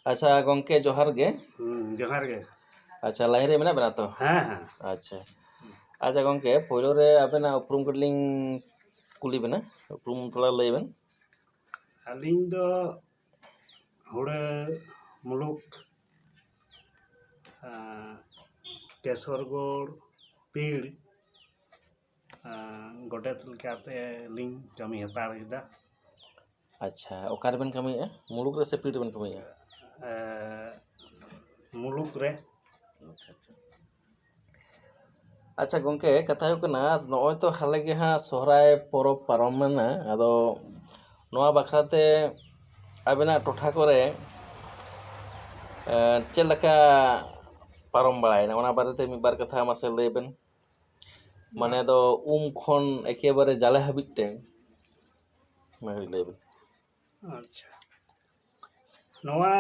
अच्छा गंके जोहार गे। जोहार गे। अच्छा लाइन रे मेना बना तो हाँ हाँ अच्छा अच्छा गंके पोलो रे आबेना उपरुम कलिंग कुली बना उपरुम थोड़ा लई बेन अलिंग दो हुड़े मुलुक केसरगोड़ पीड़ गोटेत लेकाते लिंग कमी हताड़ किदा। अच्छा ओकार बेन कमी है मुलुक रे से पीड़ बेन कमी है मुलुक रे। अच्छा गंके कथा हो कना नय तो हाले गे हाँ सोहराय परब पारम मेना आदो नोआ बखराते आबेना टोठा करे चेद लका पारम बाड़ायना ओना बारेते मिद बार कथा मासे लई बेन माने दो खन एकेबारे जाले हाबिते लई बेन। अच्छा नोआ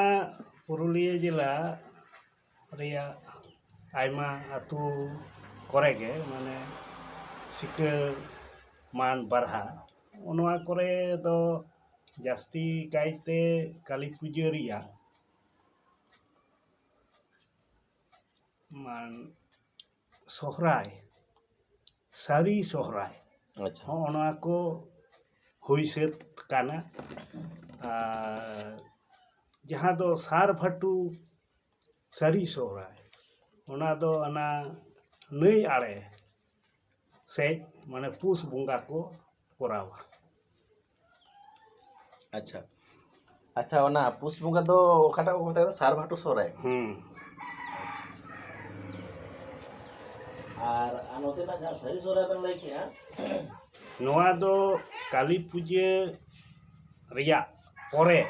पुरुलिया जिला रिया आयमा आतु कोरेगे माने सिकर मान बारहा नोआ कोरे दो जास्ती कायते काली पूजा रिया मान सोहराय सारी सोहराय अच्छा होना को हुई सेत काना जहाँ दो सार भटू सारी सोहराय होना दो अना नई आड़े से माने पुस बुंगा को कोरावा। अच्छा अच्छा ओना पुस बुंगा दो ओखाटा को बताया सार भाटू सोहराय और अनोते ना जहाँ सही सोहराय बेन लई किया नोआ दो काली पूजा रिया पोरे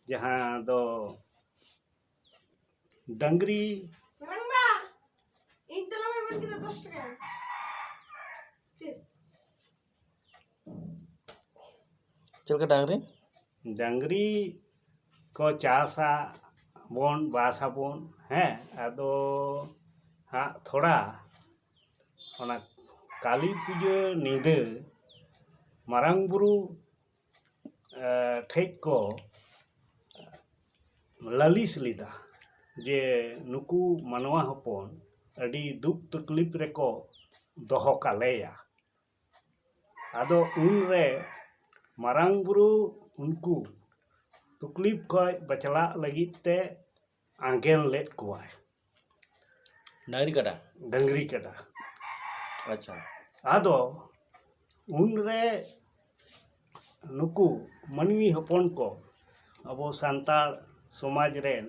जहाँ दो डंगरी चल के डांगरी डंगरी को चासा बोन बासा बोन है आदो हाँ थोड़ा होना काली पूजा निदे मारांग बुरु ठेक को ललिस लिदा जे नुकु मनवा हपन अडी दुख तकलीफ रेको दोहो कालेया आदो उन रे मारांग बुरु उनको तकलीफ खय बचला लगित ते आंगेन लेट कुआय डंगरी कटा। अच्छा आदो उन रे नुकु मनवी हपन को अबो सांताल समाज रेन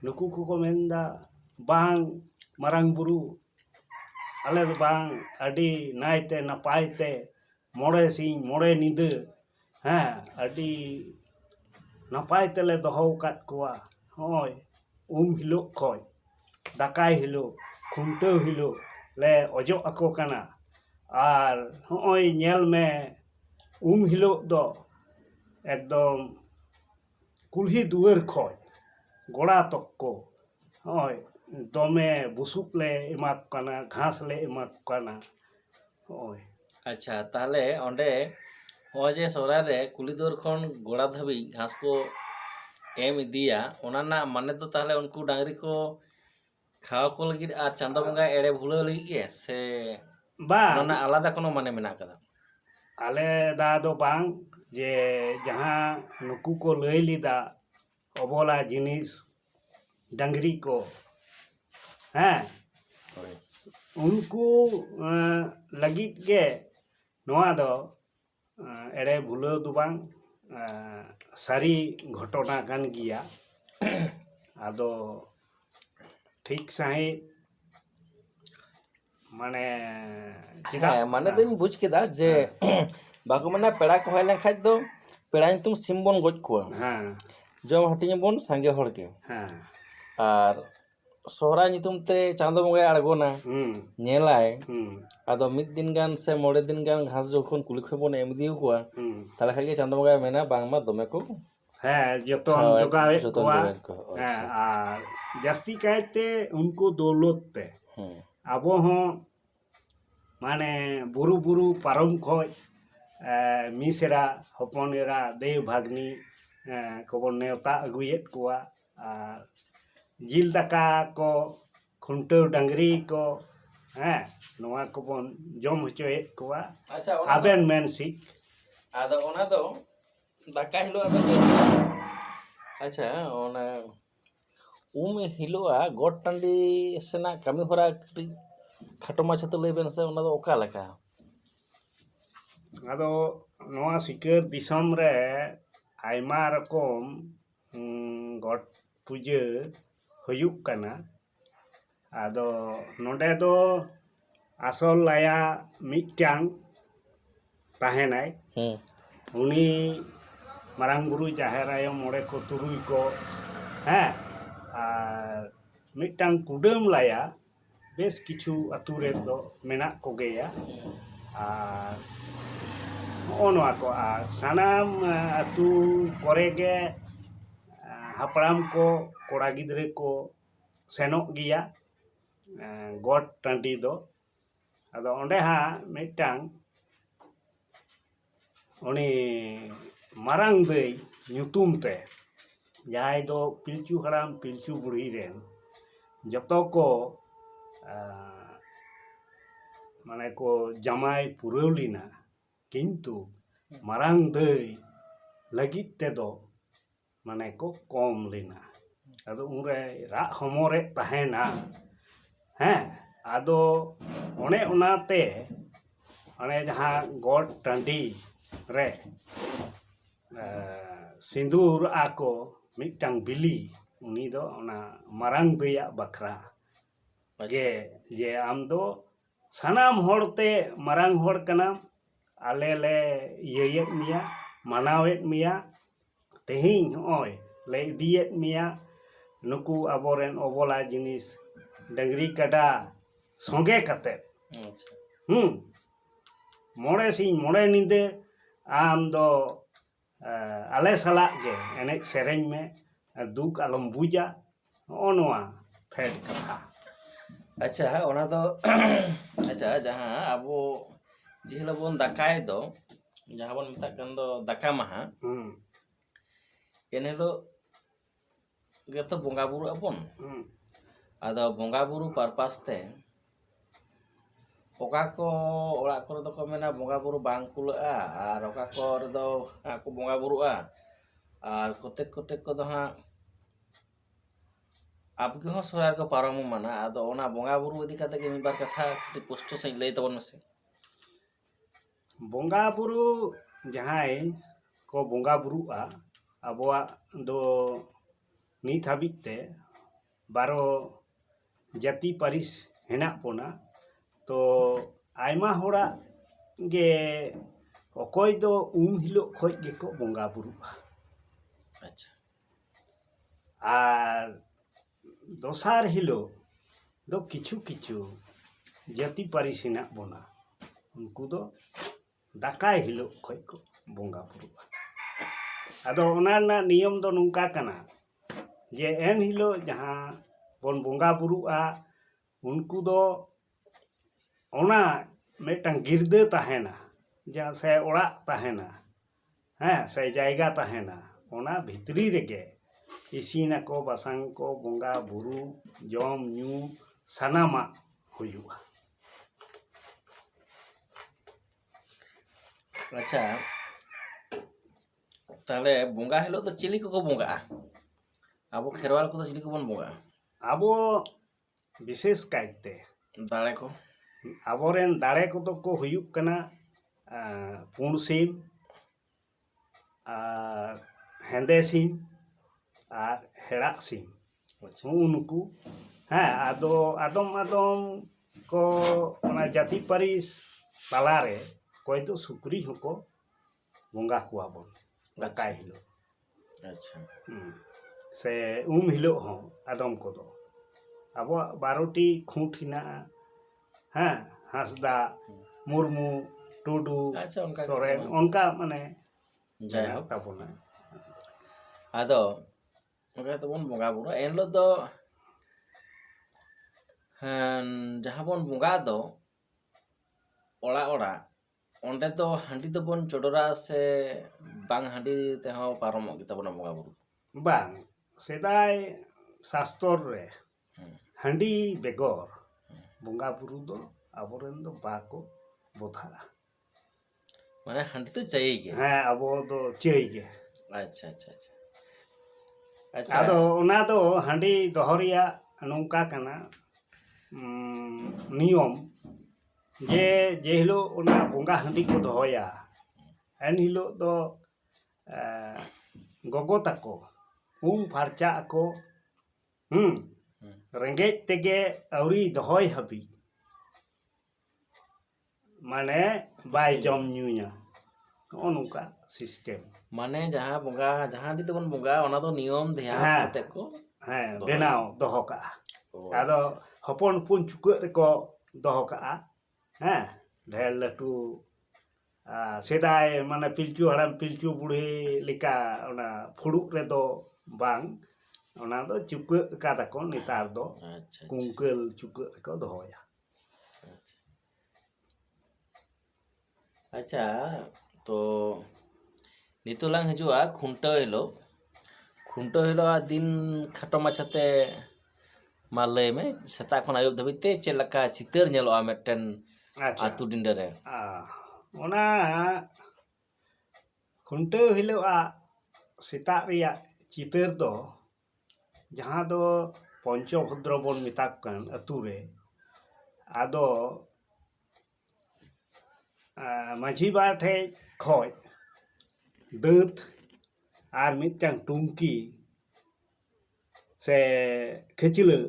नुकु को मेंदा बांग मारांग बुरु आले बांग अडी नायते नपायते मोड़े सिंह मोड़े निदे हाँ अडी नपाय तेले दोहो काट कुआ होय हिलो खय दाकाय हिलो खुंटो हिलो ले ओजो अको काना आर होय नेल में हिलो दो एकदम कुल्ही दुआर खय गोड़ा तक को होय दमे बुसुप ले एमाक काना घास ले एमाक काना होय। अच्छा ताहले ओंडे ओजे सोहराय रे कुली दुआर खन गोड़ा धाबी घास को एम इदिया ओना ना माने तो ताहले उनको डांगरी को खावा को लगी और चांदा बंगा एड़े भूला लगी के से बा ओना आलादा कोनो माने मेना कदा आले दा दो बांग जे जहाँ नुकु को लई लिदा अबोला जिनिस डंगरी को हैं उनको लगित के नोआ दो एड़े भूलो दो बांग सारी घटना कान गिया आदो ठीक सही माने हाँ माने तो बुझ केदा जे बाको माने पेड़ा को हय लेन खाज दो पेड़ा तुम सिम बन गज को हाँ जम हटिंग बन सांगे हड़ के हाँ और सोहराय नितुम ते चांदो बंगाय आड़गोना नेलाय आदो मिद दिन गान से मोड़े दिन गान घास जोखन कुली खय बन एम दिउ को ताले खागे चांदो बंगाय मेना बांगमा दमे को है जतन जोगावे कोआ अच्छा आ जास्ती कायते उनको दौलत ते आबो हो माने बुरु बुरु पारम खय ᱢᱤᱥᱨᱟ ᱦᱚᱯᱚᱱ ᱮᱨᱟ ᱫᱮᱣ ᱵᱷᱟᱜᱽᱱᱤ ᱠᱚᱵᱚᱱ ᱱᱮᱣᱛᱟ ᱟᱹᱜᱩᱭᱮᱫ ᱠᱚᱣᱟ ᱟᱨ ᱡᱤᱞ ᱫᱟᱠᱟ ᱠᱚ ᱠᱷᱩᱱᱴᱟᱹᱣ ᱰᱟᱝᱨᱤ ᱠᱚ ᱱᱚᱣᱟ ᱠᱚᱵᱚᱱ ᱡᱚᱢ ᱦᱚᱪᱚᱭᱮᱫ ᱠᱚᱣᱟ ᱟᱪᱪᱷᱟ ᱚᱱᱟ ᱫᱚ ᱟᱵᱮᱱ ᱢᱮᱱ ᱥᱤ ᱟᱫᱚ ᱚᱱᱟ ᱫᱚ ᱫᱟᱠᱟ ᱦᱤᱞᱳᱜ ᱟᱫᱚ ᱟᱪᱪᱷᱟ ᱚᱱᱟ ᱦᱤᱞᱳᱜᱼᱟ ᱜᱚᱴ ᱴᱟᱺᱰᱤ ᱥᱮᱱᱟᱜ ᱠᱟᱹᱢᱤ ᱦᱚᱨᱟ ᱠᱟᱹᱴᱤᱡ ᱠᱷᱟᱴᱚ ᱢᱟᱪᱷᱟᱛᱮ ᱞᱟᱹᱭ ᱵᱮᱱ ᱥᱮ ᱚᱱᱟ ᱫᱚ ᱚᱠᱟ ᱞᱮᱠᱟ? ᱟᱫᱚ ᱱᱚᱣᱟ ᱥᱤᱠᱟᱹᱨ ᱫᱤᱥᱚᱢ ᱨᱮ ᱟᱭᱢᱟ ᱨᱚᱠᱚᱢ ᱜᱚᱴ ᱯᱩᱡᱟᱹ ᱦᱩᱭᱩᱜ ᱠᱟᱱᱟ ᱟᱫᱚ ᱱᱚᱰᱮ ᱫᱚ ᱟᱥᱚᱞ ᱞᱟᱭᱟ ᱢᱤᱫᱴᱟᱝ ᱛᱟᱦᱮᱱᱟᱭ ᱩᱱᱤ ᱢᱟᱨᱟᱝ ᱵᱩᱨᱩ ᱡᱟᱦᱮᱨ ᱟᱭᱳ ᱢᱚᱬᱮ ᱠᱚ ᱛᱩᱨᱩᱭ ᱠᱚ ᱟᱨ ᱢᱤᱫᱴᱟᱝ ᱠᱩᱰᱟᱹᱢ ᱞᱟᱭᱟ ᱵᱮᱥ ᱠᱤᱪᱷᱩ ᱟᱹᱛᱩ ᱨᱮᱫᱚ ᱢᱮᱱᱟᱜ ᱠᱚᱜᱮᱭᱟ ᱟᱨ ᱱᱚᱜᱼᱚ ᱱᱚᱣᱟ ᱠᱚ ᱟᱨ ᱥᱟᱱᱟᱢ ᱟᱹᱛᱩ ᱠᱚᱨᱮ ᱜᱮ ᱦᱟᱯᱲᱟᱢ ᱠᱚ ᱠᱚᱲᱟ ᱜᱤᱫᱽᱨᱟᱹ ᱠᱚ ᱥᱮᱱᱚᱜ ᱜᱮᱭᱟ ᱜᱚᱴ ᱴᱟᱺᱰᱤ ᱫᱚ ᱟᱫᱚ ᱚᱸᱰᱮ ᱦᱟᱸᱜ ᱢᱤᱫᱴᱟᱝ ᱩᱱᱤ ᱢᱟᱨᱟᱝ ᱫᱟᱹᱭ ᱧᱩᱛᱩᱢ ᱛᱮ ᱡᱟᱦᱟᱸᱭ ᱫᱚ ᱯᱤᱞᱪᱩ ᱦᱟᱲᱟᱢ ᱯᱤᱞᱪᱩ ᱵᱩᱲᱦᱤ ᱨᱮᱱ ᱡᱚᱛᱚ ᱠᱚ ᱢᱟᱱᱮ ko ᱡᱟᱢᱟᱭ ᱯᱩᱨᱟᱹᱣ ᱞᱮᱱᱟ ᱠᱤᱱᱛᱩ ᱢᱟᱨᱟᱝ ᱫᱟᱹᱭ ᱞᱟᱹᱜᱤᱫ ᱛᱮᱫᱚ ᱢᱟᱱᱮ ko ᱠᱚᱢ ᱞᱮᱱᱟ ᱟᱫᱚ ᱩᱱᱨᱮ ᱨᱟᱜ ᱦᱚᱢᱚᱨᱮᱫ ᱛᱟᱦᱮᱱᱟ ᱟᱫᱚ ᱚᱱᱮ ᱚᱱᱟᱛᱮ ᱚᱱᱮ ᱡᱟᱦᱟᱸ ᱜᱚᱴ ᱴᱟᱺᱰᱤ ᱨᱮ ᱥᱤᱸᱫᱩᱨ ᱟᱠᱚ ᱢᱤᱫᱴᱟᱝ ᱵᱤᱞᱤ ᱩᱱᱤ ᱫᱚ ᱚᱱᱟ ᱢᱟᱨᱟᱝ ᱫᱟᱹᱭᱟᱜ ᱵᱟᱠᱷᱨᱟ ᱡᱮ ᱟᱢ ᱫᱚ ᱥᱟᱱᱟᱢ ᱦᱚᱲᱛᱮ ᱢᱟᱨᱟᱝ ᱦᱚᱲ ᱠᱟᱱᱟᱢ ᱟᱞᱮ ᱞᱮ ᱤᱭᱟᱹᱭᱮᱫ ᱢᱮᱭᱟ ᱢᱟᱱᱟᱣᱮᱫ ᱢᱮᱭᱟ ᱛᱮᱦᱮᱧ ᱦᱚᱸᱜᱼᱚᱭ ᱞᱮ ᱤᱫᱤᱭᱮᱫ ᱢᱮᱭᱟ ᱱᱩᱠᱩ ᱟᱵᱚᱨᱮᱱ ᱚᱵᱚᱞᱟ ᱡᱤᱱᱤᱥ ᱰᱟᱝᱨᱤ ᱠᱟᱰᱟ ᱥᱚᱸᱜᱮ ᱠᱟᱛᱮᱫ ᱢᱚᱬᱮ ᱥᱤᱧ ᱢᱚᱬᱮ ᱧᱤᱫᱟᱹ ᱟᱢ ᱫᱚ ᱟᱞᱮ ᱥᱟᱞᱟᱜ ᱜᱮ ᱮᱱᱮᱡ ᱥᱮᱨᱮᱧ ᱢᱮ ᱫᱩᱠ ᱟᱞᱚᱢ ᱵᱩᱡᱟ ᱱᱚᱜᱼᱚ ᱱᱚᱣᱟ ᱯᱷᱮᱰ ᱠᱟᱛᱷᱟ ᱟᱪᱪᱷᱟ ᱚᱱᱟ ᱫᱚ ᱟᱪᱪᱷᱟ ᱡᱟᱦᱟᱸ ᱟᱵᱚ ᱡᱮ ᱦᱤᱞᱳᱜ ᱵᱚᱱ ᱫᱟᱠᱟᱭ ᱫᱚ ᱡᱟᱦᱟᱸ ᱵᱚᱱ ᱢᱮᱛᱟᱜ ᱠᱟᱱ ᱫᱚ ᱫᱟᱠᱟ ᱢᱟᱦᱟ ᱮᱱ ᱦᱤᱞᱳᱜ ᱜᱮᱛᱚ ᱵᱚᱸᱜᱟ ᱵᱩᱨᱩᱜ ᱟᱵᱚᱱ ᱟᱫᱚ ᱵᱚᱸᱜᱟ ᱵᱩᱨᱩ ᱯᱟᱨᱯᱟᱥ ᱛᱮ ᱚᱠᱟ ᱠᱚ ᱚᱲᱟᱜ ᱠᱚᱨᱮ ᱫᱚᱠᱚ ᱢᱮᱱᱟ ᱵᱚᱸᱜᱟ ᱵᱩᱨᱩ ᱵᱟᱝ ᱠᱩᱞᱟᱹᱜᱼᱟ ᱟᱨ ᱚᱠᱟ ᱠᱚᱨᱮ ᱫᱚ ᱠᱚ ᱵᱚᱸᱜᱟ ᱵᱩᱨᱩᱜᱼᱟ ᱟᱨ ᱠᱚᱛᱮᱠ ᱠᱚᱫᱚ ᱦᱟᱸᱜ ᱟᱵᱜᱮ ᱦᱚᱸ ᱥᱚᱦᱨᱟᱭ ᱨᱮᱠᱚ ᱯᱟᱨᱚᱢ ᱢᱟᱱᱟ ᱟᱫᱚ ᱚᱱᱟ ᱵᱚᱸᱜᱟ ᱵᱩᱨᱩ ᱤᱫᱤ ᱠᱟᱛᱮ ᱜᱮ ᱢᱤᱫᱵᱟᱨ ᱠᱟᱛᱷᱟ ᱠᱟᱹᱴᱤᱡ ᱯᱩᱥᱴᱟᱹ ᱥᱟᱺᱦᱤᱡ ᱞᱟᱹᱭ ᱛᱟᱵᱚᱱ ᱢᱮᱥᱮ ᱵᱚᱸᱜᱟ ᱵᱩᱨᱩ ᱡᱟᱦᱟᱸᱭ ko ᱵᱚᱸᱜᱟ ᱵᱩᱨᱩᱜᱼᱟ ᱟᱵᱚᱣᱟᱜ ᱫᱚ ᱱᱤᱛ ᱦᱟᱹᱵᱤᱡ te 12 ᱡᱟᱹᱛᱤ ᱯᱟᱹᱨᱤᱥ ᱦᱮᱱᱟᱜ ᱵᱚᱱᱟ ᱛᱚ ᱟᱭᱢᱟ ᱦᱚᱲᱟᱜ ᱜᱮ ᱚᱠᱚᱭ ᱫᱚ ᱦᱤᱞᱳᱜ ᱠᱷᱚᱡ ᱜᱮᱠᱚ ᱵᱚᱸᱜᱟ ᱵᱩᱨᱩᱜᱼᱟ ᱟᱪᱪᱷᱟ ᱟᱨ ᱫᱚᱥᱟᱨ ᱦᱤᱞᱳᱜ ᱫᱚ ᱠᱤᱪᱷᱩ ᱡᱟᱹᱛᱤ ᱯᱟᱹᱨᱤᱥ ᱦᱮᱱᱟᱜ ᱵᱚᱱᱟ ᱩᱱᱠᱩ ᱫᱚ ᱫᱟᱠᱟᱭ ᱦᱤᱞᱳᱜ ᱠᱷᱚᱡ ᱠᱚ ᱵᱚᱸᱜᱟ ᱵᱩᱨᱩᱜᱼᱟ ᱟᱫᱚ ᱚᱱᱟ ᱨᱮᱱᱟᱜ ᱱᱤᱭᱚᱢ ᱫᱚ ᱱᱚᱝᱠᱟ ᱠᱟᱱᱟ ᱡᱮ ᱮᱱ ᱦᱤᱞᱳᱜ ᱡᱟᱦᱟᱸ ᱵᱚᱱ ᱵᱚᱸᱜᱟ ᱵᱩᱨᱩᱜᱼᱟ उनको दो ओना मिदटांग गिरदे तहेना जहाँ से ओड़ा तहेना से जायगा तहेना ओना भितरी रेगे इसीना को बासांग को बोंगा बुरु जम न्यू सानामा हुयुआ अच्छा ताले बोंगा हिलो तो चिली को बोंगा आबो खेरवाल को तो चिली को बन बोंगा आबो विशेष कायते दाड़े को आबोरेन दाड़े को तो को हुयुक कना पुण सिम हेंदे सिम और हेड़ा सिम उनको आदो आदम आदम को जाति पारिस तालारे कोई तो सुक्री होको बोंगा कुआ बोन दाकाय हिलो अच्छा से हिलो हो आदम को दो अब 12टी खूंट हिना हासदा मुर्मू टुडू अच्छा सोरेन उनका माने जय हो ताबोना आदो ओके तो बन बोंगा बुरा एनलो दो जहाँ बन बोंगा दो ओड़ा ओड़ा ᱚᱸᱰᱮ ᱫᱚ ᱦᱟᱺᱰᱤ ᱫᱚᱵᱚᱱ ᱪᱚᱰᱚᱨᱟ ᱥᱮ ᱵᱟᱝ ᱦᱟᱺᱰᱤ ᱛᱮᱦᱚᱸ ᱯᱟᱨᱚᱢᱚᱜ ᱜᱮᱛᱟᱵᱚᱱᱟ ᱵᱚᱸᱜᱟ ᱵᱩᱨᱩ? ᱵᱟᱝ ᱥᱮᱫᱟᱭ ᱥᱟᱥᱛᱚᱨ ᱨᱮ ᱦᱮᱸ ᱦᱟᱺᱰᱤ ᱵᱮᱜᱚᱨ ᱵᱚᱸᱜᱟ ᱵᱩᱨᱩ ᱫᱚ ᱟᱵᱚᱨᱮᱱ ᱫᱚ ᱵᱟᱠᱚ ᱵᱚᱫᱷᱟᱜᱼᱟ᱾ ᱢᱟᱱᱮ ᱦᱟᱺᱰᱤ ᱫᱚ ᱪᱟᱹᱭ ᱜᱮ? ᱦᱮᱸ ᱟᱵᱚ ᱫᱚ ᱪᱟᱹᱭ ᱜᱮ᱾ ᱟᱪᱪᱷᱟ ᱟᱪᱪᱷᱟ ᱟᱪᱪᱷᱟ ᱟᱪᱪᱷᱟ ᱟᱫᱚ ᱚᱱᱟ ᱫᱚ ᱦᱟᱺᱰᱤ ᱫᱚᱦᱚ ᱨᱮᱭᱟᱜ ᱱᱚᱝᱠᱟ ᱠᱟᱱᱟ ᱱᱤᱭᱚᱢ ᱡᱮ ᱦᱤᱞᱳᱜ ᱚᱱᱟ ᱵᱚᱸᱜᱟ ᱦᱟᱺᱰᱤ ᱠᱚ ᱫᱚᱦᱚᱭᱟ ᱮᱱ ᱦᱤᱞᱳᱜ ᱫᱚ ᱜᱚᱜᱚ ᱛᱟᱠᱚ ᱩᱢ ᱯᱷᱟᱨᱪᱟᱜ ᱟᱠᱚ ᱨᱮᱸᱜᱮᱡ ᱛᱮᱜᱮ ᱟᱹᱣᱨᱤ ᱫᱚᱦᱚᱭ ᱦᱟᱹᱵᱤᱡ ᱢᱟᱱᱮ ᱵᱟᱭ ᱡᱚᱢ ᱧᱩᱭᱟ, ᱱᱚᱜᱼᱚ ᱱᱚᱝᱠᱟ ᱥᱤᱥᱴᱮᱢ᱾ ᱢᱟᱱᱮ ᱡᱟᱦᱟᱸ ᱵᱚᱸᱜᱟ ᱡᱟᱦᱟᱸ ᱦᱟᱺᱰᱤ ᱛᱮᱵᱚᱱ ᱵᱚᱸᱜᱟᱜᱼᱟ ᱚᱱᱟ ᱫᱚ ᱱᱤᱭᱚᱢ ᱫᱷᱮᱭᱟᱱ ᱦᱮᱸ ᱠᱟᱛᱮ ᱠᱚ ᱦᱮᱸ ᱫᱚᱦᱚᱭᱟ᱾ ᱵᱮᱱᱟᱣ ᱫᱚᱦᱚ ᱠᱟᱜᱼᱟ᱾ ᱚ ᱟᱫᱚ ᱟᱪᱪᱷᱟ ᱦᱚᱯᱚᱱ ᱦᱚᱯᱚᱱ ᱪᱩᱠᱟᱹᱜ ᱨᱮᱠᱚ ᱫᱚᱦᱚ ᱠᱟᱜᱼᱟ ᱦᱮᱸ ᱰᱷᱮᱨ ᱞᱟᱹᱴᱩ ᱥᱮᱫᱟᱭ ᱢᱟᱱᱮ ᱯᱤᱞᱪᱩ ᱦᱟᱲᱟᱢ ᱯᱤᱞᱪᱩ ᱵᱩᱲᱦᱤ ᱞᱮᱠᱟ ᱚᱱᱟ ᱯᱷᱩᱲᱩᱜ ᱨᱮᱫᱚ ᱵᱟᱝ, ᱚᱱᱟ ᱫᱚ ᱪᱩᱠᱟᱹᱜ ᱠᱟᱫᱟᱠᱚ ᱱᱮᱛᱟᱨ ᱫᱚ ᱟᱪᱪᱷᱟ ᱟᱪᱪᱷᱟ ᱠᱩᱝᱠᱟᱹᱞ ᱪᱩᱠᱟᱹᱜ ᱨᱮᱠᱚ ᱫᱚᱦᱚᱭᱟ᱾ ᱟᱪᱪᱷᱟ ᱟᱪᱪᱷᱟ ᱛᱚ ᱱᱤᱛᱚᱜ ᱞᱟᱝ ᱦᱤᱡᱩᱜᱼᱟ ᱠᱷᱩᱱᱴᱟᱹᱣ ᱦᱤᱞᱳᱜ᱾ ᱠᱷᱩᱱᱴᱟᱹᱣ ᱦᱤᱞᱳᱜ ᱫᱤᱱ ᱠᱷᱟᱴᱚ ᱢᱟᱪᱷᱟᱛᱮ ᱢᱟ ᱞᱟᱹᱭ ᱢᱮ ᱥᱮᱛᱟᱜ ᱠᱷᱚᱱ ᱟᱹᱭᱩᱵ ᱫᱷᱟᱹᱵᱤᱡ ᱛᱮ ᱪᱮᱫ ᱞᱮᱠᱟ ᱪᱤᱛᱟᱹᱨ ᱧᱮᱞᱚᱜᱼᱟ ᱢᱤᱫᱴᱮᱱ ᱟᱪᱪᱷᱟ ᱟᱛᱳ ᱰᱤᱸᱰᱟᱹ ᱨᱮ? ᱚᱱᱟ ᱠᱷᱩᱱᱴᱟᱹᱣ ᱦᱤᱞᱳᱜᱼᱟᱜ ᱥᱮᱛᱟᱜ ᱨᱮᱭᱟᱜ ᱪᱤᱛᱟᱹᱨ ᱫᱚ ᱡᱟᱦᱟᱸ ᱫᱚ ᱯᱚᱧᱪᱚ ᱵᱷᱚᱫᱨᱚ ᱵᱚᱱ ᱢᱮᱛᱟᱜ ᱠᱟᱱ ᱟᱛᱳ ᱨᱮ, ᱟᱫᱚ ᱢᱟᱺᱡᱷᱤ ᱵᱟᱵᱟ ᱴᱷᱮᱡ ᱠᱷᱚᱡ ᱫᱟᱹᱛ ᱟᱨ ᱢᱤᱫᱴᱟᱝ ᱴᱩᱝᱠᱤ ᱥᱮ ᱠᱷᱟᱹᱪᱞᱟᱹᱜ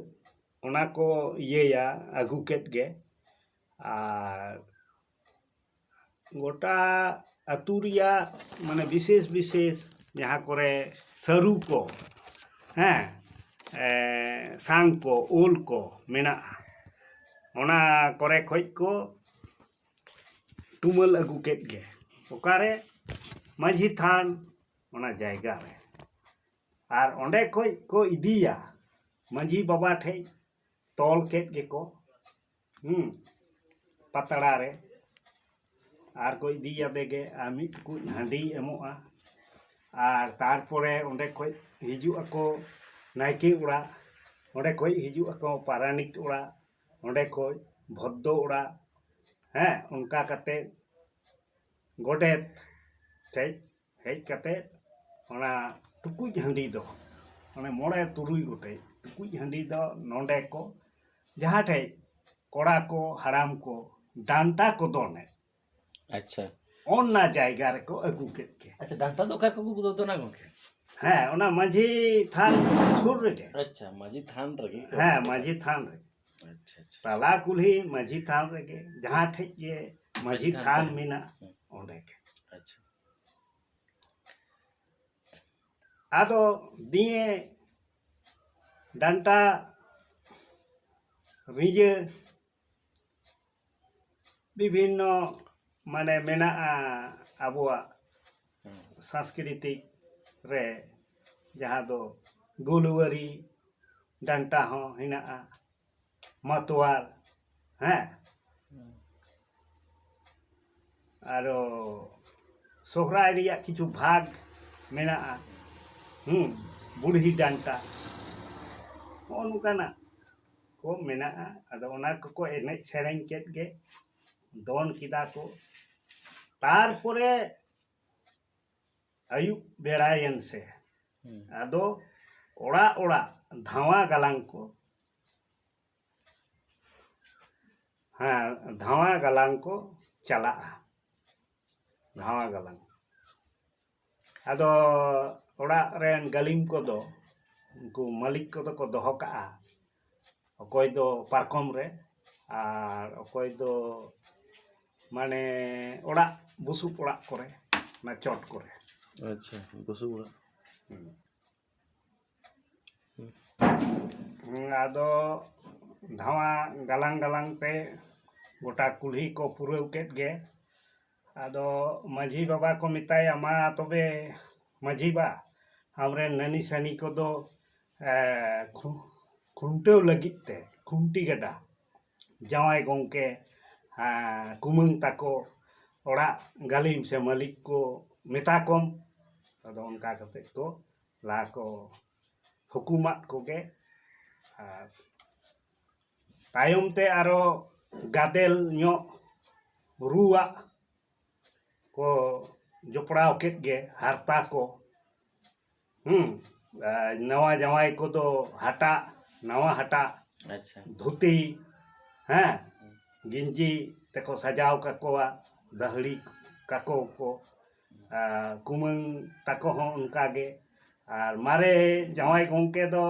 ᱚᱱᱟ ᱠᱚ ᱤᱭᱟᱹᱭᱟ ᱟᱹᱜᱩ ᱠᱮᱫ ᱜᱮ, ᱟᱨ ᱜᱚᱴᱟ ᱟᱹᱛᱩ ᱨᱮᱭᱟᱜ ᱢᱟᱱᱮ ᱵᱤᱥᱮᱥ ᱵᱤᱥᱮᱥ ᱡᱟᱦᱟᱸ ᱠᱚᱨᱮ ᱥᱟᱹᱨᱩ ᱠᱚ ᱦᱮᱸ ᱥᱟᱝ ᱠᱚ ᱩᱞ ᱠᱚ ᱢᱮᱱᱟᱜᱼᱟ, ᱚᱱᱟ ᱠᱚᱨᱮ ᱠᱷᱚᱡ ᱠᱚ ᱛᱩᱢᱟᱹᱞ ᱟᱹᱜᱩ ᱠᱮᱫ ᱜᱮ ᱚᱠᱟᱨᱮ ᱢᱟᱺᱡᱷᱤ ᱛᱷᱟᱱ ᱚᱱᱟ ᱡᱟᱭᱜᱟ ᱨᱮ, ᱟᱨ ᱚᱸᱰᱮ ᱠᱷᱚᱡ ᱠᱚ ᱤᱫᱤᱭᱟ ᱢᱟᱺᱡᱷᱤ ᱵᱟᱵᱟ ᱴᱷᱮᱡ ᱛᱚᱞ ᱠᱮᱫ ᱜᱮᱠᱚ ᱯᱟᱛᱲᱟ ᱨᱮ, ᱟᱨ ᱠᱚ ᱤᱫᱤᱭᱟᱫᱮ ᱜᱮ ᱟᱨ ᱢᱤᱫ ᱴᱩᱠᱩᱡ ᱦᱟᱺᱰᱤ ᱮᱢᱚᱜᱼᱟ, ᱟᱨ ᱛᱟᱨᱯᱚᱨᱮ ᱚᱸᱰᱮ ᱠᱷᱚᱡ ᱦᱤᱡᱩᱜ ᱟᱠᱚ ᱱᱟᱭᱠᱮ ᱚᱲᱟᱜ, ᱚᱸᱰᱮ ᱠᱷᱚᱡ ᱦᱤᱡᱩᱜ ᱟᱠᱚ ᱯᱟᱨᱟᱱᱤᱠ ᱚᱲᱟᱜ, ᱚᱸᱰᱮ ᱠᱷᱚᱡ ᱵᱷᱚᱫᱽᱫᱚ ᱚᱲᱟᱜ, ᱦᱮᱸ ᱚᱱᱠᱟ ᱠᱟᱛᱮᱫ ᱜᱚᱰᱮᱛ ᱴᱷᱮᱡ ᱦᱮᱡ ᱠᱟᱛᱮᱫ ᱚᱱᱟ ᱴᱩᱠᱩᱡ ᱦᱟᱺᱰᱤ ᱫᱚ ᱚᱱᱮ 5-6 ᱜᱚᱴᱮᱡ ᱴᱩᱠᱩᱡ ᱦᱟᱺᱰᱤ ᱫᱚ ᱱᱚᱰᱮ ᱠᱚ ᱡᱟᱦᱟᱸ ᱴᱷᱮᱡ ᱠᱚᱲᱟ ᱠᱚ ᱦᱟᱲᱟᱢ ᱠᱚ ᱰᱟᱱᱴᱟ ᱠᱚ ᱫᱚᱱᱮᱫ ᱟᱪᱪᱷᱟ ᱚᱱᱟ ᱡᱟᱭᱜᱟ ᱨᱮᱠᱚ ᱟᱹᱜᱩ ᱠᱮᱫ ᱜᱮ᱾ ᱟᱪᱪᱷᱟ ᱰᱟᱱᱴᱟ ᱫᱚ ᱚᱠᱟ ᱠᱚ ᱫᱚᱱᱟ ᱜᱚᱝᱠᱮ? ᱦᱮᱸ ᱚᱱᱟ ᱢᱟᱺᱡᱷᱤ ᱛᱷᱟᱱ ᱥᱩᱨ ᱨᱮᱜᱮ᱾ ᱟᱪᱪᱷᱟ ᱢᱟᱺᱡᱷᱤ ᱛᱷᱟᱱ ᱨᱮᱜᱮ ᱠᱚ ᱦᱮᱸ ᱫᱚᱦᱚ ᱢᱟᱺᱡᱷᱤ ᱛᱷᱟᱱ ᱨᱮ, ᱠᱟᱜᱼᱟ᱾ ᱟᱪᱪᱷᱟ ᱟᱪᱪᱷᱟ ᱛᱟᱞᱟ ᱠᱩᱞᱦᱤ ᱢᱟᱺᱡᱷᱤ ᱛᱷᱟᱱ ᱨᱮᱜᱮ ᱡᱟᱦᱟᱸ ᱴᱷᱮᱡ ᱜᱮ ᱢᱟᱺᱡᱷᱤ ᱛᱷᱟᱱ ᱛᱟᱦᱮᱱ ᱢᱮᱱᱟᱜᱼᱟ ᱚᱸᱰᱮ ᱜᱮ᱾ ᱟᱪᱪᱷᱟ ᱟᱫᱚ ᱫᱤᱭᱮ ᱰᱟᱱᱴᱟ ᱨᱤᱸᱡᱟᱹ ᱵᱤᱵᱷᱤᱱᱱᱚ ᱢᱟᱱᱮ ᱢᱮᱱᱟᱜᱼᱟ ᱟᱵᱚᱣᱟᱜ ᱥᱟᱝᱥᱠᱨᱤᱛᱤᱠ ᱨᱮ, ᱡᱟᱦᱟᱸ ᱫᱚ ᱜᱩᱞᱣᱟᱹᱨᱤ ᱰᱟᱱᱴᱟ ᱦᱚᱸ ᱦᱮᱱᱟᱜᱼᱟ, ᱢᱟᱛᱣᱟᱨ ᱦᱮᱸ, ᱟᱨᱚ ᱥᱚᱦᱨᱟᱭ ᱨᱮᱭᱟᱜ ᱠᱤᱪᱷᱩ ᱵᱷᱟᱜᱽ ᱢᱮᱱᱟᱜᱼᱟ, ᱵᱩᱲᱦᱤ ᱰᱟᱱᱴᱟ ᱱᱚᱜᱼᱚ ᱱᱚᱝᱠᱟᱱᱟᱜ ᱠᱚ ᱢᱮᱱᱟᱜᱼᱟ᱾ ᱟᱫᱚ ᱚᱱᱟ ᱠᱚᱠᱚ ᱮᱱᱮᱡ ᱥᱮᱨᱮᱧ ᱠᱮᱫ ᱜᱮ, ᱫᱚᱱ ᱠᱮᱫᱟ ᱠᱚ, ᱛᱟᱨᱯᱚᱨᱮ ᱟᱹᱭᱩᱵ ᱵᱮᱲᱟᱭᱮᱱ ᱥᱮ ᱟᱫᱚ ᱚᱲᱟᱜ ᱚᱲᱟᱜ ᱫᱷᱟᱣᱟ ᱜᱟᱞᱟᱝ ᱠᱚ, ᱦᱮᱸ ᱫᱷᱟᱣᱟ ᱜᱟᱞᱟᱝ ᱠᱚ ᱪᱟᱞᱟᱜᱼᱟ, ᱫᱷᱟᱣᱟ ᱜᱟᱞᱟᱝ᱾ ᱟᱫᱚ ᱚᱲᱟᱜ ᱨᱮᱱ ᱜᱟᱹᱞᱤᱢ ᱠᱚᱫᱚ ᱩᱱᱠᱩ ᱢᱟᱹᱞᱤᱠ ᱠᱚᱫᱚ ᱠᱚ ᱫᱚᱦᱚ ᱠᱟᱜᱼᱟ, ᱚᱠᱚᱭ ᱫᱚ ᱯᱟᱨᱠᱚᱢ ᱨᱮ ᱟᱨ ᱚᱠᱚᱭ ᱫᱚ ᱢᱟᱱᱮ ᱚᱲᱟᱜ ᱵᱩᱥᱩᱵ ᱚᱲᱟᱜ ᱠᱚᱨᱮ ᱚᱱᱟ ᱪᱚᱴ ᱠᱚᱨᱮ᱾ ᱟᱪᱪᱷᱟ ᱵᱩᱥᱩᱵ ᱚᱲᱟᱜ᱾ ᱟᱫᱚ ᱫᱷᱟᱣᱟ ᱜᱟᱞᱟᱝ ᱜᱟᱞᱟᱝ ᱛᱮ ᱜᱚᱴᱟ ᱠᱩᱞᱦᱤ ᱠᱚ ᱯᱩᱨᱟᱹᱣ ᱠᱮᱫ ᱜᱮ, ᱟᱫᱚ ᱢᱟᱺᱡᱷᱤ ᱵᱟᱵᱟ ᱠᱚ ᱢᱮᱛᱟᱭᱟ ᱢᱟ ᱛᱚᱵᱮ ᱢᱟᱺᱡᱷᱤ ᱵᱟ ᱟᱢᱨᱮᱱ ᱱᱟᱹᱱᱤ ᱥᱟᱹᱱᱤ ᱠᱚᱫᱚ ᱠᱷᱩᱱᱴᱟᱹᱣ ᱞᱟᱹᱜᱤᱫ ᱛᱮ ᱠᱷᱩᱱᱴᱤ ᱜᱟᱰᱟ ᱡᱟᱶᱟᱭ ᱜᱚᱝᱠᱮ ᱠᱩᱢᱟᱹᱝ ᱛᱟᱠᱚ ᱚᱲᱟᱜ ᱜᱟᱹᱞᱤᱢ ᱥᱮ ᱢᱟᱹᱞᱤᱠ ᱠᱚ ᱢᱮᱛᱟ ᱠᱚᱢ ᱟᱫᱚ ᱚᱱᱠᱟ ᱠᱟᱛᱮ ᱠᱚ ᱞᱟᱦᱟ ᱠᱚ ᱦᱩᱠᱩᱢᱟᱫ ᱠᱚᱜᱮ ᱟᱨ ᱛᱟᱭᱚᱢ ᱛᱮ ᱟᱨᱚ ᱜᱟᱫᱮᱞ ᱧᱚᱜ ᱨᱩᱣᱟᱜ ᱠᱚ ᱡᱚᱯᱲᱟᱣ ᱠᱮᱫ ᱜᱮ ᱦᱟᱨᱛᱟ ᱠᱚ ᱱᱟᱣᱟ ᱡᱟᱶᱟᱭ ᱠᱚᱫᱚ ᱦᱟᱴᱟᱜ ᱱᱟᱣᱟ ᱦᱟᱴᱟᱜ ᱟᱪᱪᱷᱟ ᱫᱷᱩᱛᱤ ᱦᱮᱸ ᱜᱤᱧᱡᱤ ᱛᱮᱠᱚ ᱥᱟᱡᱟᱣ ᱠᱟᱠᱚᱣᱟ ᱫᱟᱦᱲᱤ ᱠᱟᱠᱚ ᱠᱚ ᱠᱩᱢᱟᱹᱝ ᱛᱟᱠᱚ ᱦᱚᱸ ᱚᱱᱠᱟᱜᱮ ᱟᱨ ᱢᱟᱨᱮ ᱡᱟᱶᱟᱭ ᱜᱚᱝᱠᱮ ᱫᱚ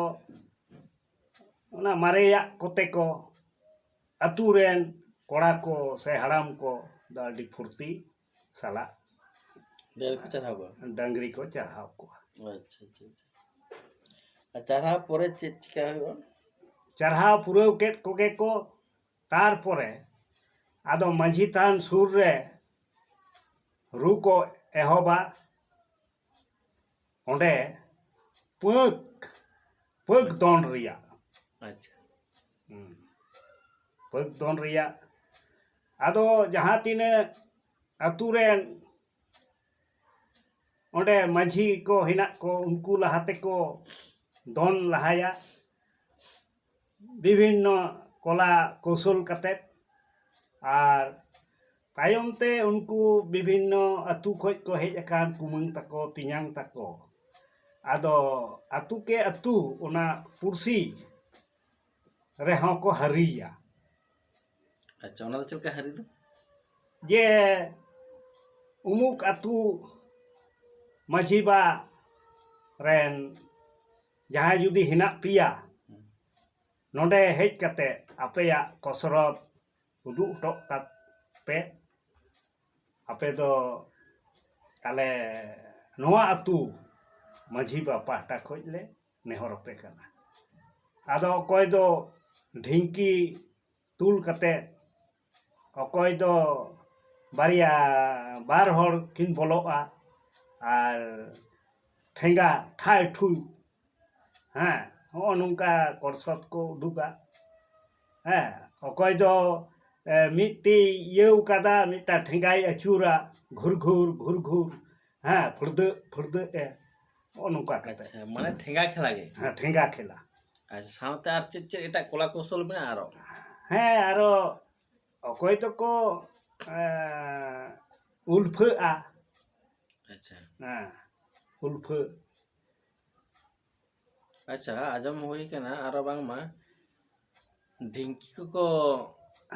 ᱚᱱᱟ ᱢᱟᱨᱮᱭᱟᱜ ᱠᱚᱛᱮ ᱠᱚ ᱟᱛᱩ ᱨᱮᱱ ᱠᱚᱲᱟ ko se haram ko da aᱹᱰᱤ ᱯᱷᱩᱨᱛᱤ ᱥᱟᱞᱟᱜ ᱰᱟᱹᱝᱨᱤ ᱠᱚ ᱪᱟᱨᱦᱟᱣ ᱠᱚᱣᱟ ᱰᱟᱝᱨᱤ ᱠᱚ ᱪᱟᱨᱦᱟᱣ ᱠᱚᱣᱟ ᱟᱪᱪᱷᱟ ᱟᱪᱪᱷᱟ ᱟᱪᱪᱷᱟ ᱟᱨ ᱪᱟᱨᱦᱟᱣ ᱯᱚᱨᱮ ᱪᱮᱫ ᱪᱤᱠᱟ ᱦᱩᱭᱩᱜᱼᱟ ᱪᱟᱨᱦᱟᱣ ᱯᱩᱨᱟᱹᱣ ᱠᱮᱫ ᱠᱚᱜᱮ ᱠᱚ ᱛᱟᱨᱯᱚᱨᱮ ᱟᱫᱚ ᱢᱟᱹᱡᱷᱤ ᱛᱷᱟᱱ ᱥᱩᱨ ᱨᱮ ᱨᱩ ᱠᱚ ᱮᱦᱚᱵᱟ ᱚᱸᱰᱮ ᱯᱟᱹᱠ ᱫᱚᱱ ᱨᱮᱭᱟᱜ ᱟᱪᱪᱷᱟ ᱯᱟᱹᱠ ᱫᱚᱱ ᱨᱮᱭᱟᱜ ᱟᱫᱚ ᱡᱟᱦᱟᱸ ᱛᱤᱱᱟᱹᱜ ᱟᱛᱩ ᱨᱮᱱ ᱚᱸᱰᱮ ᱢᱟᱹᱡᱷᱤ ᱠᱚ ᱦᱮᱱᱟᱜ ᱠᱚ ᱩᱱᱠᱩ ᱞᱟᱦᱟ ᱛᱮᱠᱚ ᱫᱚᱱ ᱞᱟᱦᱟᱭᱟ ᱵᱤᱵᱷᱤᱱᱱᱚ ᱠᱚᱞᱟ ᱠᱳᱣᱥᱚᱞ ᱠᱟᱛᱮᱫ ᱟᱨ ᱛᱟᱭᱚᱢ ᱛᱮ ᱩᱱᱠᱩ ᱵᱤᱵᱷᱤᱱᱱᱚ ᱟᱛᱩ ᱠᱷᱚᱡ ᱠᱚ ᱦᱮᱡ ᱟᱠᱟᱱ ᱠᱩᱢᱟᱹᱝ ᱛᱟᱠᱚ ᱛᱮᱧᱟᱝ ᱛᱟᱠᱚ ᱟᱫᱚ ᱟᱛᱩ ᱠᱮ ᱟᱛᱩ ᱚᱱᱟ ᱯᱩᱲᱥᱤ ᱨᱮᱦᱚᱸ ᱠᱚ ᱦᱟᱹᱨᱤᱭᱟ ᱟᱪᱪᱷᱟ ᱚᱱᱟ ᱫᱚ ᱪᱮᱫ ᱞᱮᱠᱟ ᱦᱟᱹᱨᱤ ᱫᱚ ᱡᱮ ᱩᱢᱩᱠ ᱟᱛᱩ ᱢᱟᱹᱡᱷᱤ ᱵᱟ ᱨᱮᱱ ᱡᱟᱦᱟᱸᱭ ᱡᱩᱫᱤ ᱦᱮᱱᱟᱜ ᱯᱮᱭᱟ ᱱᱚᱰᱮ ᱦᱮᱡ ᱠᱟᱛᱮ ᱟᱯᱮᱭᱟᱜ ᱠᱚᱥᱨᱚᱛ ᱩᱫᱩᱜ ᱦᱚᱴᱚ ᱠᱟᱛᱮ ᱟᱯᱮ ᱫᱚ ᱟᱞᱮ ᱱᱚᱣᱟ ᱟᱛᱩ ᱢᱟᱹᱡᱷᱤ ᱵᱟ ᱯᱟᱦᱴᱟ ᱠᱷᱚᱡ ᱞᱮ ᱱᱮᱦᱚᱨ ᱟᱯᱮ ᱠᱟᱱᱟ ᱟᱫᱚ ᱚᱠᱚᱭ ᱫᱚ ᱰᱷᱤᱝᱠᱤ ᱛᱩᱞ ᱠᱟᱛᱮ ᱚᱠᱚᱭ ᱫᱚ ᱵᱟᱨᱭᱟ ᱵᱟᱨ ᱦᱚᱲ ᱠᱤᱱ ᱵᱚᱞᱚᱜᱼᱟ ᱟᱨ ᱴᱷᱮᱸᱜᱟ ᱴᱷᱟᱭ ᱴᱷᱩᱭ ᱦᱮᱸ ᱦᱚᱸᱜᱼᱚ ᱱᱚᱝᱠᱟ ᱠᱚᱲᱥᱚᱛ ᱠᱚ ᱩᱰᱩᱠᱟ ᱦᱮᱸ ᱚᱠᱚᱭ ᱫᱚ ᱢᱤᱫᱴᱤᱡ ᱤᱭᱟᱹᱣ ᱠᱟᱫᱟ ᱢᱤᱫᱴᱟᱝ ᱴᱷᱮᱸᱜᱟᱭ ᱟᱹᱪᱩᱨᱟ ᱜᱷᱩᱨ ᱦᱮᱸ ᱯᱷᱩᱲᱫᱟᱹᱜ ᱱᱚᱜᱼᱚ ᱱᱚᱝᱠᱟ ᱠᱟᱛᱮ ᱟᱪᱪᱷᱟ ᱢᱟᱱᱮ ᱴᱷᱮᱸᱜᱟ ᱠᱷᱮᱞᱟ ᱜᱮ ᱦᱮᱸ ᱴᱷᱮᱸᱜᱟ ᱠᱷᱮᱞᱟ ᱟᱨ ᱥᱟᱶᱛᱮ ᱟᱨ ᱪᱮᱫ ᱪᱮᱫ ᱮᱴᱟᱜ ᱠᱚᱞᱟ ᱠᱚৌশল ᱢᱮᱱᱟᱜᱼᱟ ᱟᱨᱚ ᱦᱮᱸ ᱟᱨᱚ ᱚᱠᱚᱭ ᱫᱚᱠᱚ ᱩᱞᱯᱷᱟᱹᱜᱼᱟ ᱟᱪᱪᱷᱟ ᱦᱮᱸ ᱩᱞᱯᱷᱟᱹ ᱟᱪᱪᱷᱟ ᱟᱸᱡᱚᱢ ᱦᱩᱭ ᱠᱟᱱᱟ ᱟᱨᱚ ᱵᱟᱝᱢᱟ ᱰᱷᱤᱝᱠᱤ ᱠᱚᱠᱚ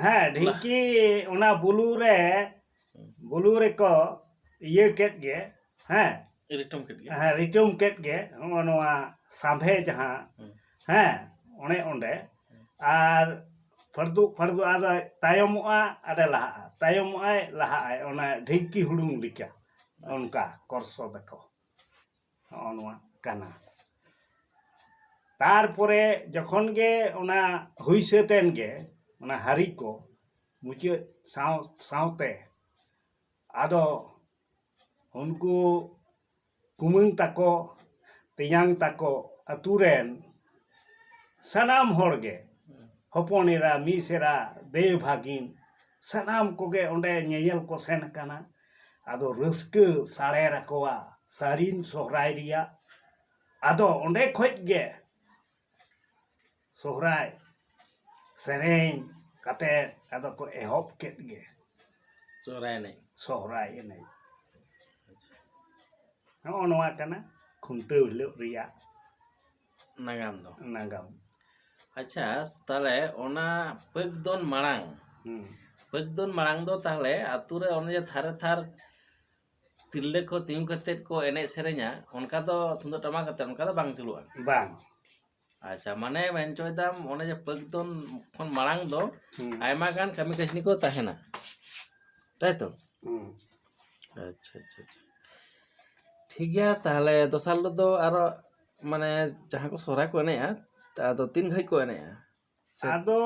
ᱦᱮᱸ ᱰᱷᱤᱝᱠᱤ ᱚᱱᱟ ᱵᱩᱞᱩ ᱨᱮᱠᱚ ᱤᱭᱟᱹ ᱠᱮᱫ ᱜᱮ ᱦᱮᱸ ᱨᱤᱴᱚᱢ ᱠᱮᱫ ᱜᱮ ᱦᱮᱸ ᱨᱤᱴᱩᱢ ᱠᱮᱫ ᱜᱮ ᱱᱚᱜᱼᱚ ᱱᱚᱣᱟ ᱥᱟᱸᱵᱷᱮ ᱡᱟᱦᱟᱸ ᱦᱮᱸ ᱚᱱᱮ ᱚᱸᱰᱮ ᱟᱨ ᱯᱷᱟᱹᱲᱫᱩ ᱟᱫᱚ ᱛᱟᱭᱚᱢᱚᱜᱼᱟ ᱟᱨᱮ ᱞᱟᱦᱟᱜᱼᱟ ᱛᱟᱭᱚᱢᱚᱜᱼᱟᱭ ᱞᱟᱦᱟᱜᱼᱟᱭ ᱚᱱᱟ ᱰᱷᱤᱝᱠᱤ ᱦᱩᱲᱩᱝ ᱞᱮᱠᱟ ᱚᱱᱠᱟ ᱠᱚᱨᱥᱚ ᱫᱟᱠᱚ ᱱᱚᱜᱼᱚ ᱱᱚᱣᱟ ᱠᱟᱱᱟ ᱛᱟᱨᱯᱚᱨᱮ ᱡᱚᱠᱷᱚᱱ ᱜᱮ ᱚᱱᱟ ᱦᱩᱭ ᱥᱟᱹᱛ ᱮᱱ ᱜᱮ ᱚᱱᱟ ᱦᱟᱹᱨᱤ ᱠᱚ ᱢᱩᱪᱟᱹᱫ ᱥᱟᱶᱛᱮ ᱟᱫᱚ ᱩᱱᱠᱩ ᱠᱩᱢᱟᱹᱝ ᱛᱟᱠᱚ ᱛᱮᱧᱟᱝ ᱛᱟᱠᱚ ᱟᱛᱩ ᱨᱮᱱ ᱥᱟᱱᱟᱢ ᱦᱚᱲ ᱜᱮ ᱦᱚᱯᱚᱱ ᱮᱨᱟ ᱢᱤᱥᱨᱟ ᱫᱮᱣ ᱵᱷᱟᱜᱤᱱ ᱥᱟᱱᱟᱢ ᱠᱚᱜᱮ ᱚᱸᱰᱮ ᱧᱮᱧᱮᱞ ᱠᱚ ᱥᱮᱱ ᱟᱠᱟᱱᱟ ᱟᱫᱚ ᱨᱟᱹᱥᱠᱟᱹ ᱥᱟᱲᱮᱨ ᱟᱠᱚᱣᱟ ᱥᱟᱹᱨᱤᱱ ᱥᱚᱦᱨᱟᱭ ᱨᱮᱭᱟᱜ ᱟᱫᱚ ᱚᱸᱰᱮ ᱠᱷᱚᱡ ᱜᱮ ᱥᱚᱦᱨᱟᱭ ᱥᱮᱨᱮᱧ ᱠᱟᱛᱮ ᱟᱫᱚ ᱠᱚ ᱮᱦᱚᱵ ᱠᱮᱫ ᱜᱮ ᱥᱚᱦᱨᱟᱭ ᱮᱱᱮᱡ ᱱᱚᱜᱼᱚ ᱱᱚᱣᱟ ᱠᱟᱱᱟ ᱠᱷᱩᱱᱴᱟᱹᱣ ᱦᱤᱞᱳᱜ ᱨᱮᱭᱟᱜ ᱱᱟᱜᱟᱢ ᱟᱪᱪᱷᱟ ᱛᱟᱦᱞᱮ ᱚᱱᱟ ᱯᱟᱹᱠ ᱫᱚᱱ ᱢᱟᱲᱟᱝ ᱫᱚ ᱛᱟᱦᱞᱮ ᱟᱛᱩ ᱨᱮ ᱚᱱᱮ ᱡᱮ ᱛᱷᱟᱨᱮ ᱛᱷᱟᱨ ᱛᱤᱨᱞᱟᱹ ᱠᱚ ᱛᱤᱸᱜᱩ ᱠᱟᱛᱮᱫ ᱠᱚ ᱮᱱᱮᱡ ᱥᱮᱨᱮᱧᱟ ᱚᱱᱠᱟ ᱫᱚ ᱛᱩᱢᱫᱟᱹᱜ ᱴᱟᱢᱟᱠ ᱠᱟᱛᱮ ᱚᱱᱠᱟ ᱫᱚ ᱵᱟᱝ ᱪᱟᱹᱞᱩᱜᱼᱟ ᱵᱟᱝ ᱟᱪᱪᱷᱟ ᱢᱟᱱᱮ ᱢᱮᱱ ᱪᱚᱭ ᱫᱟᱢ ᱚᱱᱮ ᱡᱮ ᱯᱟᱹᱠ ᱫᱚᱱ ᱠᱷᱚᱱ ᱢᱟᱲᱟᱝ ᱫᱚ ᱟᱭᱢᱟ ᱜᱟᱱ ᱠᱟᱹᱢᱤ ᱠᱟᱹᱥᱱᱤ ᱠᱚ ᱛᱟᱦᱮᱱᱟ ᱛᱟᱭᱛᱚ ᱟᱪᱪᱷᱟ ᱴᱷᱤक ᱜᱮᱭᱟ ᱛᱟᱦᱞᱮ ᱫᱚᱥᱟᱨ ᱦᱤᱞᱳᱜ ᱫᱚ ᱟᱨᱚ ᱢᱟᱱᱮ ᱡᱟᱦᱟᱸ ᱠᱚ ᱥᱚᱦᱨᱟᱭ ᱠᱚ ᱮᱱᱮᱡᱼᱟ ᱟᱫᱚ ᱛᱤᱱ ᱜᱷᱟᱹᱲᱤᱡ ᱠᱚ ᱮᱱᱮᱡᱼᱟ ᱟᱫᱚ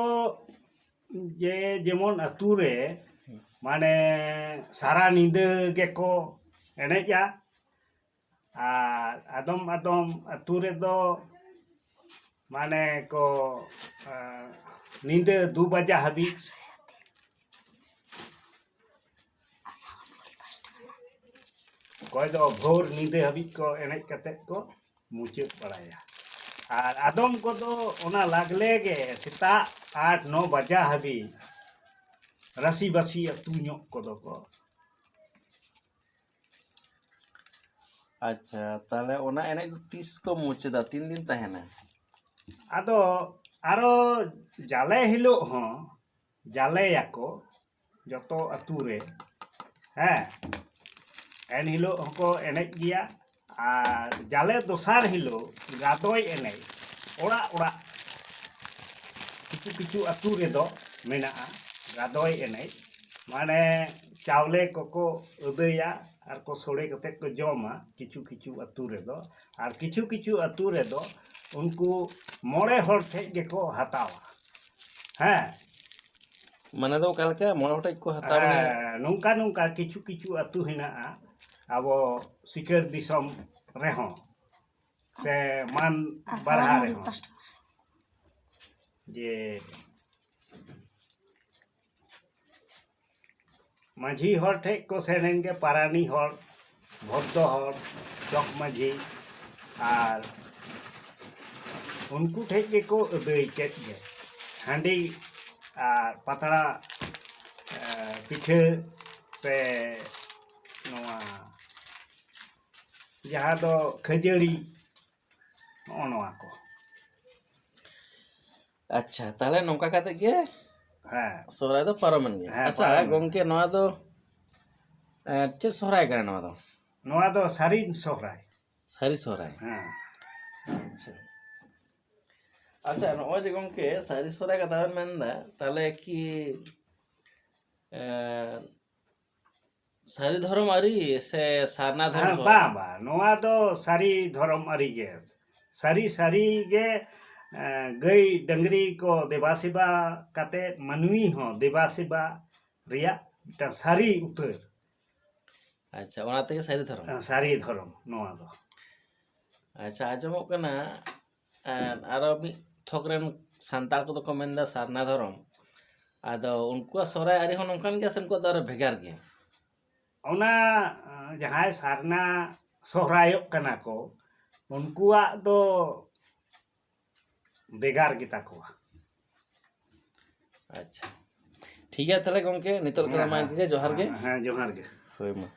ᱡᱮᱢᱚᱱ ᱟᱛᱩ ᱨᱮ ᱢᱟᱱᱮ ᱥᱟᱨᱟ ᱧᱤᱫᱟᱹ ᱜᱮᱠᱚ ᱮᱱᱮᱡᱼᱟ ᱟᱨ ᱟᱫᱚᱢ ᱟᱛᱩ ᱨᱮᱫᱚ ᱢᱟᱱᱮ ᱠᱚ ᱧᱤᱫᱟᱹ 2 ᱵᱟᱡᱟ ᱦᱟᱹᱵᱤᱡ ᱚᱠᱚᱭ ᱫᱚ ᱵᱷᱳᱨ ᱧᱤᱫᱟᱹ ᱦᱟᱹᱵᱤᱡ ᱠᱚ ᱮᱱᱮᱡ ᱠᱟᱛᱮᱫ ᱠᱚ ᱢᱩᱪᱟᱹᱫ ᱵᱟᱲᱟᱭᱟ ᱟᱨ ᱟᱫᱚᱢ ᱠᱚᱫᱚ ᱚᱱᱟ ᱞᱟᱜᱽᱞᱮ ᱜᱮ ᱥᱮᱛᱟᱜ 8-9 ᱵᱟᱡᱟ ᱦᱟᱹᱵᱤᱡ ᱨᱟᱥᱤᱵᱟᱥᱤ ᱟᱹᱛᱩ ᱧᱚᱜ ᱠᱚᱫᱚ ᱠᱚ ᱟᱪᱪᱷᱟ ᱛᱟᱦᱞᱮ ᱚᱱᱟ ᱮᱱᱮᱡ ᱫᱚ ᱛᱤᱥ ᱠᱚ ᱢᱩᱪᱟᱹᱫᱟ, ᱛᱤᱱ ᱫᱤᱱ ᱛᱟᱦᱮᱱᱟ? ᱟᱫᱚ ᱟᱨᱚ ᱡᱟᱞᱮ ᱦᱤᱞᱳᱜ ᱦᱚᱸ ᱡᱟᱞᱮᱭᱟᱠᱚ ᱡᱚᱛᱚ ᱟᱹᱛᱩ ᱨᱮ ᱦᱮᱸ ᱮᱱ ᱦᱤᱞᱳᱜ ᱦᱚᱸᱠᱚ ᱮᱱᱮᱡ ᱜᱮᱭᱟ ᱟᱨ ᱡᱟᱞᱮ ᱫᱚᱥᱟᱨ ᱦᱤᱞᱳᱜ ᱜᱟᱫᱚᱭ ᱮᱱᱮᱡ ᱚᱲᱟᱜ ᱚᱲᱟᱜ ᱠᱤᱪᱷᱩ ᱟᱹᱛᱩ ᱨᱮᱫᱚ ᱢᱮᱱᱟᱜᱼᱟ ᱜᱟᱫᱚᱭ ᱮᱱᱮᱡ ᱢᱟᱱᱮ ᱪᱟᱣᱞᱮ ᱠᱚᱠᱚ ᱟᱹᱫᱟᱹᱭᱟ ᱟᱨ ᱠᱚ ᱥᱳᱲᱮ ᱠᱟᱛᱮᱫ ᱠᱚ ᱡᱚᱢᱟ ᱠᱤᱪᱷᱩ ᱟᱹᱛᱩ ᱨᱮᱫᱚ ᱟᱨ ᱠᱤᱪᱷᱩ ᱟᱹᱛᱩ ᱨᱮᱫᱚ ᱩᱱᱠᱩ 9 ᱦᱚᱲ ᱴᱷᱮᱡ ᱜᱮᱠᱚ ᱦᱟᱛᱟᱣᱟ ᱦᱮᱸ ᱢᱟᱱᱮ ᱫᱚ ᱚᱠᱟ ᱞᱮᱠᱟ 9 ᱦᱚᱲ ᱴᱷᱮᱡ ᱠᱚ ᱦᱟᱛᱟᱣ ᱢᱟᱱᱮ ᱱᱚᱝᱠᱟ ᱠᱤᱪᱷᱩ ᱟᱹᱛᱩ ᱦᱮᱱᱟᱜᱼᱟ ᱟᱵᱚ ᱥᱤᱠᱟᱹᱨ ᱫᱤᱥᱚᱢ ᱨᱮᱦᱚᱸ ᱥᱮ ᱢᱟᱱ ᱵᱟᱨᱦᱟ ᱨᱮᱦᱚᱸ ᱡᱮ ᱢᱟᱹᱡᱷᱤ ᱦᱚᱲ ᱴᱷᱮᱡ ᱠᱚ ᱥᱮᱱ ᱮᱱ ᱜᱮ ᱯᱟᱨᱟᱱᱤ ᱦᱚᱲ ᱵᱷᱚᱫᱽᱫᱚ ᱦᱚᱲ ᱡᱚᱜᱽ ᱢᱟᱹᱡᱷᱤ ᱟᱨ ᱩᱱᱠᱩ ᱴᱷᱮᱡ ᱜᱮᱠᱚ ᱟᱹᱫᱟᱹᱭ ᱠᱮᱫ ᱜᱮ ᱦᱟᱺᱰᱤ ᱟᱨ ᱯᱟᱛᱲᱟ ᱯᱤᱴᱷᱟᱹ ᱥᱮ ᱱᱚᱣᱟ ᱡᱟᱦᱟᱸ ᱫᱚ ᱠᱷᱟᱹᱡᱟᱹᱲᱤ ᱱᱚᱜᱼᱚ ᱱᱚᱣᱟ ᱠᱚ ᱟᱪᱪᱷᱟ ᱛᱟᱦᱞᱮ ᱱᱚᱝᱠᱟ ᱠᱟᱛᱮᱫ ᱜᱮ ᱦᱮᱸ ᱥᱚᱦᱨᱟᱭ ᱫᱚ ᱯᱟᱨᱚᱢᱮᱱ ᱜᱮᱭᱟ ᱦᱮᱸ ᱟᱪᱪᱷᱟ ᱯᱟᱨᱚᱢᱮᱱ ᱜᱚᱝᱠᱮ ᱱᱚᱣᱟ ᱫᱚ ᱪᱮᱫ ᱥᱚᱦᱨᱟᱭ ᱠᱟᱱᱟ ᱱᱚᱣᱟ ᱫᱚ ᱥᱟᱹᱨᱤᱱ ᱥᱚᱦᱨᱟᱭ ᱥᱟᱹᱨᱤ ᱥᱚᱦᱨᱟᱭ ᱦᱮᱸ ᱟᱪᱪᱷᱟ ᱟᱪᱪᱷᱟ ᱱᱚᱜᱼᱚᱭ ᱡᱮ ᱜᱚᱝᱠᱮ ᱥᱟᱹᱨᱤ ᱥᱚᱦᱨᱟᱭ ᱠᱟᱛᱷᱟ ᱵᱮᱱ ᱢᱮᱱᱫᱟ ᱛᱟᱦᱞᱮ ᱠᱤ ᱥᱟᱹᱨᱤ ᱫᱷᱚᱨᱚᱢ ᱟᱹᱨᱤ ᱥᱮ ᱥᱟᱨᱱᱟ ᱫᱷᱚᱨᱚᱢ ᱦᱮᱸ ᱥᱚᱦᱨᱟᱭ? ᱵᱟᱝ ᱱᱚᱣᱟ ᱫᱚ ᱥᱟᱹᱨᱤ ᱫᱷᱚᱨᱚᱢ ᱟᱹᱨᱤ ᱜᱮ ᱥᱟᱹᱨᱤ ᱜᱮ ᱜᱟᱹᱭ ᱰᱟᱹᱝᱨᱤ ᱠᱚ ᱫᱮᱵᱟ ᱥᱮᱵᱟ ᱠᱟᱛᱮᱫ ᱢᱟᱹᱱᱢᱤ ᱦᱚᱸ ᱫᱮᱵᱟ ᱥᱮᱵᱟ ᱨᱮᱭᱟᱜ ᱢᱤᱫᱴᱟᱝ ᱥᱟᱹᱨᱤ ᱩᱛᱟᱹᱨ ᱟᱪᱪᱷᱟ ᱚᱱᱟ ᱛᱮᱜᱮ ᱥᱟᱹᱨᱤ ᱫᱷᱚᱨᱚᱢ ᱥᱟᱹᱨᱤ ᱫᱷᱚᱨᱚᱢ ᱱᱚᱣᱟ ᱫᱚ ᱟᱪᱪᱷᱟ ᱟᱸᱡᱚᱢᱚᱜ ᱠᱟᱱᱟ ᱟᱨᱚ ᱢᱤᱫ ᱛᱷᱚᱠ ᱨᱮᱱ ᱥᱟᱱᱛᱟᱲ ᱠᱚᱫᱚ ᱠᱚ ᱢᱮᱱᱫᱟ ᱥᱟᱨᱱᱟ ᱫᱷᱚᱨᱚᱢ ᱟᱫᱚ ᱩᱱᱠᱩᱣᱟᱜ ᱥᱚᱦᱨᱟᱭ ᱟᱹᱨᱤ ᱦᱚᱸ ᱱᱚᱝᱠᱟᱱ ᱜᱮᱭᱟ ᱥᱮ ᱩᱱᱠᱩᱣᱟᱜ ᱫᱚ ᱟᱨᱚ ᱵᱷᱮᱜᱟᱨ ᱜᱮᱭᱟ? ᱚᱱᱟ ᱡᱟᱦᱟᱸᱭ ᱥᱟᱨᱱᱟ ᱥᱚᱦᱨᱟᱭᱚᱜ ᱠᱟᱱᱟ ᱠᱚ ᱩᱱᱠᱩᱣᱟᱜ ᱫᱚ ᱵᱷᱮᱜᱟᱨ ᱜᱮᱛᱟ ᱠᱚᱣᱟ ᱟᱪᱪᱷᱟ ᱴᱷᱤᱠ ᱜᱮᱭᱟ ᱛᱟᱦᱞᱮ ᱜᱚᱝᱠᱮ ᱱᱤᱛᱚᱜ ᱞᱮᱠᱟ ᱫᱚ ᱢᱟ ᱤᱱᱠᱟᱹ ᱜᱮ ᱡᱚᱦᱟᱨ ᱜᱮ ᱦᱮᱸ ᱡᱚᱦᱟᱨ ᱜᱮ ᱦᱳᱭ ᱢᱟ